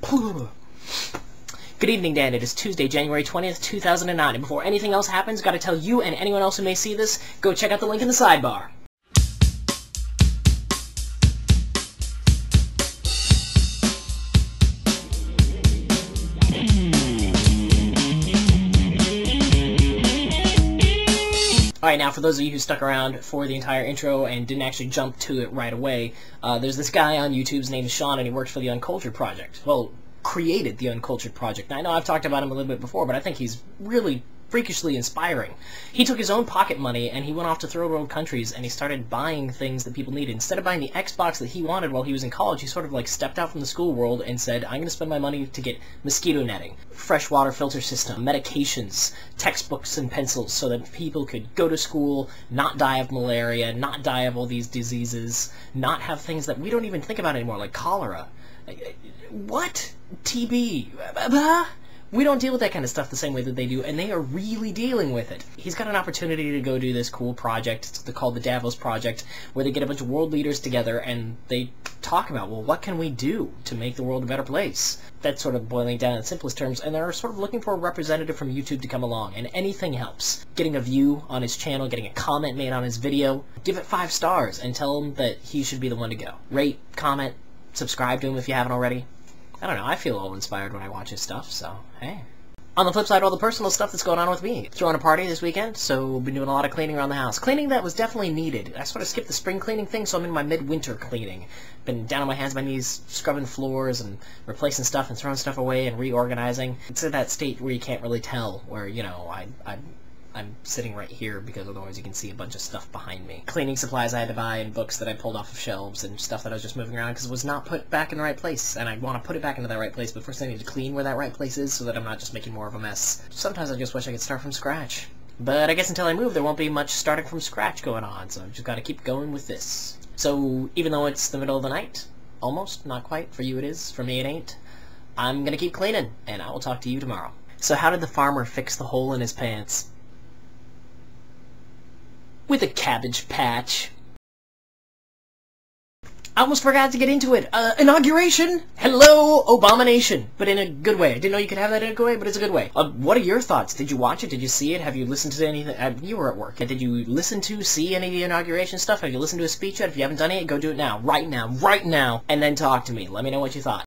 Good evening, Dan. It is Tuesday, January 20th, 2009, and before anything else happens, gotta tell you and anyone else who may see this, go check out the link in the sidebar. Alright, now for those of you who stuck around for the entire intro and didn't actually jump to it right away, there's this guy on YouTube's name is Shawn, and he works for the Uncultured Project. Well, created the Uncultured Project. Now, I know I've talked about him a little bit before, but I think he's really freakishly inspiring. He took his own pocket money and he went off to third world countries and he started buying things that people needed. Instead of buying the Xbox that he wanted while he was in college, he sort of like stepped out from the school world and said, I'm going to spend my money to get mosquito netting, freshwater filter system, medications, textbooks and pencils so that people could go to school, not die of malaria, not die of all these diseases, not have things that we don't even think about anymore, like cholera. What? TB? We don't deal with that kind of stuff the same way that they do, and they are really dealing with it. He's got an opportunity to go do this cool project. It's called the Davos Project, where they get a bunch of world leaders together and they talk about, well, what can we do to make the world a better place? That's sort of boiling down in simplest terms, and they're sort of looking for a representative from YouTube to come along, and anything helps. Getting a view on his channel, getting a comment made on his video, give it 5 stars, and tell him that he should be the one to go. Rate, comment, subscribe to him if you haven't already. I don't know, I feel all inspired when I watch his stuff, so, hey. On the flip side, all the personal stuff that's going on with me. Throwing a party this weekend, so been doing a lot of cleaning around the house. Cleaning that was definitely needed. I sort of skipped the spring cleaning thing, so I'm in my midwinter cleaning. Been down on my hands and my knees, scrubbing floors and replacing stuff and throwing stuff away and reorganizing. It's in that state where you can't really tell, where, you know, I'm sitting right here because otherwise you can see a bunch of stuff behind me. Cleaning supplies I had to buy and books that I pulled off of shelves and stuff that I was just moving around because it was not put back in the right place. And I want to put it back into that right place, but first I need to clean where that right place is so that I'm not just making more of a mess. Sometimes I just wish I could start from scratch. But I guess until I move there won't be much starting from scratch going on, so I've just got to keep going with this. So even though it's the middle of the night, almost, not quite, for you it is, for me it ain't, I'm gonna keep cleaning, and I will talk to you tomorrow. So how did the farmer fix the hole in his pants? With a cabbage patch. I almost forgot to get into it. Inauguration! Hello, Abomination! But in a good way. I didn't know you could have that in a good way, but it's a good way. What are your thoughts? Did you watch it? Did you see it? Have you listened to anything? You were at work. Did you listen to, see any of the inauguration stuff? Have you listened to a speech yet? If you haven't done it, go do it now. Right now. Right now. And then talk to me. Let me know what you thought.